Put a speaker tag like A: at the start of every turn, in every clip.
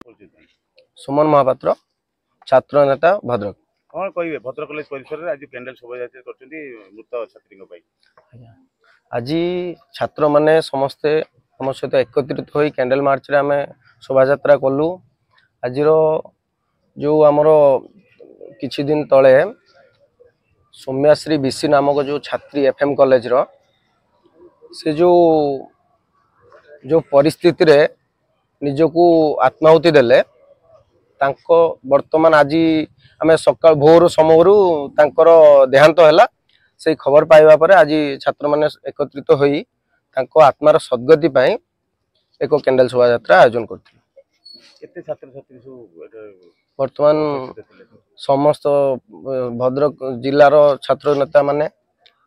A: सुमन महापात्र छात्र नेता भद्रक।
B: कौन कहे भद्रक कॉलेज परिसर में आज कैंडल शोभायात्रा करछन्ती मृत छात्री
A: आज छात्र माने समस्ते आम सहित एकत्रित होई कैंडल मार्च रे आमे शोभायात्रा कलु। आज जो आमर किछि दिन तले सौम्याश्री बीसी नामक जो छात्री एफएम कॉलेज रो से जो परिस्थिति रे निजको आत्माहुति देले तांको वर्तमान आज आम सकाल भोर समय देहांत हैला से खबर पाइबा पर आज छात्र माने एकत्रित होई तांको आत्मार सद्गति पाई एक कैंडल शोभायात्रा आयोजन करथिले।
B: छात्र छात्री
A: वर्तमान समस्त भद्रक जिलार छात्र नेता माने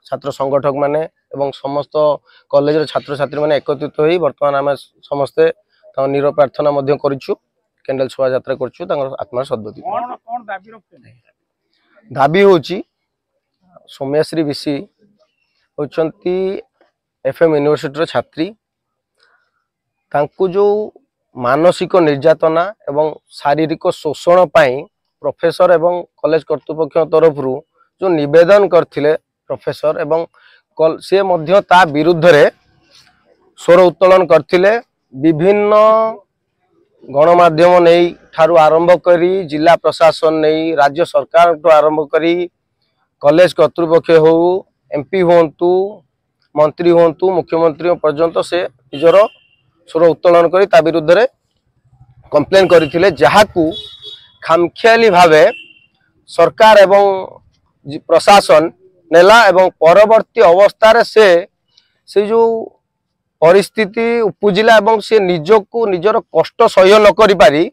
A: छात्र संगठक माने एवं समस्त कॉलेज छात्र छात्री माने एकत्रित होई वर्तमान आम समस्ते निर प्रार्थना मध्य करिछु कैंडल शोभायात्रा करछु तांकर आत्मार सद्गति।
B: कोन दाबी रखते
A: दाबी होची सौम्याश्री बीसी होचंती एफएम यूनिवर्सिटी छात्री तांकु जो मानसिक निर्यातना एवं शारीरिक शोषण पाई प्रोफेसर एवं कॉलेज कर्तृपक्ष तरफ जो निवेदन करथिले प्रोफेसर एवं से मध्य ता विरुद्ध रे स्वर उत्तोलन करथिले। विभिन्न गणमाध्यम नहीं ठारू आरंभ करी जिला प्रशासन नहीं राज्य सरकार तो आरंभ करी कॉलेज कर्तृपक्ष हो एमपी होंतु मंत्री होंतु मुख्यमंत्री पर्यंत से निजर स्वर उत्तोलन करी ता विरुद्ध रे कंप्लेन करथिले जहाकू खामखियाली भावे सरकार एवं प्रशासन नेला एवं परवर्ती अवस्था से जो परिस्थिति उपजिला एवं से निजको निजर कष्ट सह्य न करि पारी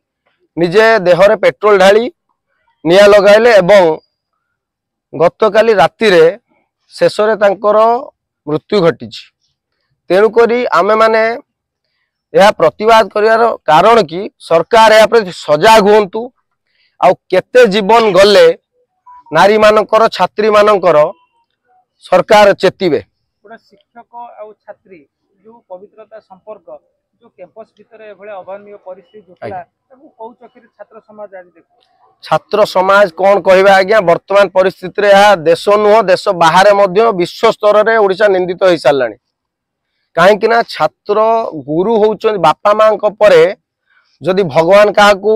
A: निजे देहरे पेट्रोल ढाली निया लगाइले एवं गतकाली राति रे शेष रे तांकर मृत्यु घटी। तेणुकरी आमे माने यह प्रतिवाद करिवार कारण कि सरकार या प्रति सजाग हुंतु आउ केते जीवन गले नारी मानकर छात्री मानकर सरकार चेतिबे।
C: शिक्षक और छात्री जो पवित्रता संपर्क जो कैंपस भीतर एभले अभावनीय परिस्थिति जोटला ताकू कोउ चक्री छात्र समाज आज देखो
A: छात्र समाज कौन कहबा आज्ञा वर्तमान परिस्थिति रे यह देश नुह देश बाहर मध्य विश्व स्तर रे ओडिशा निंदित हो सारलानी। काहे कि ना छात्र गुरु होउछन बापा मां को परे जदि भगवान काहाकू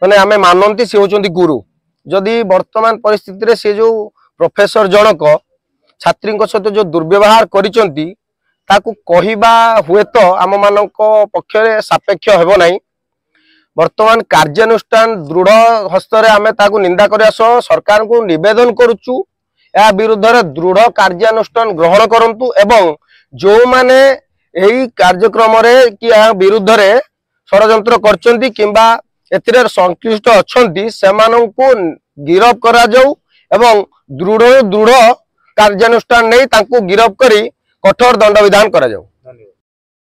A: माने आमे मानंती से होउछन गुरु। जदि वर्तमान परिस्थिति रे से जो प्रोफेसर जनक छात्री सहित जो दुर्व्यवहार करिसंती ताकू कहिबा हुए तो आम मानक पक्षरे सापेक्ष हेबो नाही। वर्तमान कार्यानुष्ठान दृढ़ हस्तर आमे ताकू निंदा करिया सह सरकार को निवेदन करूचु या विरुद्ध रे दृढ़ कार्यानुष्ठान ग्रहण करंतु एवं जो माने एही कार्यक्रम रे कि विरुद्ध रे षडयंत्र करचंती किंबा एथिरे संक्लिष्ट अछंती सेमानंकु गिरफ करा जाऊ एवं दृढ़ कार्यानुष्ठान नहीं तांकु गिरफ करी कठोर दंड विधान करा जाऊ।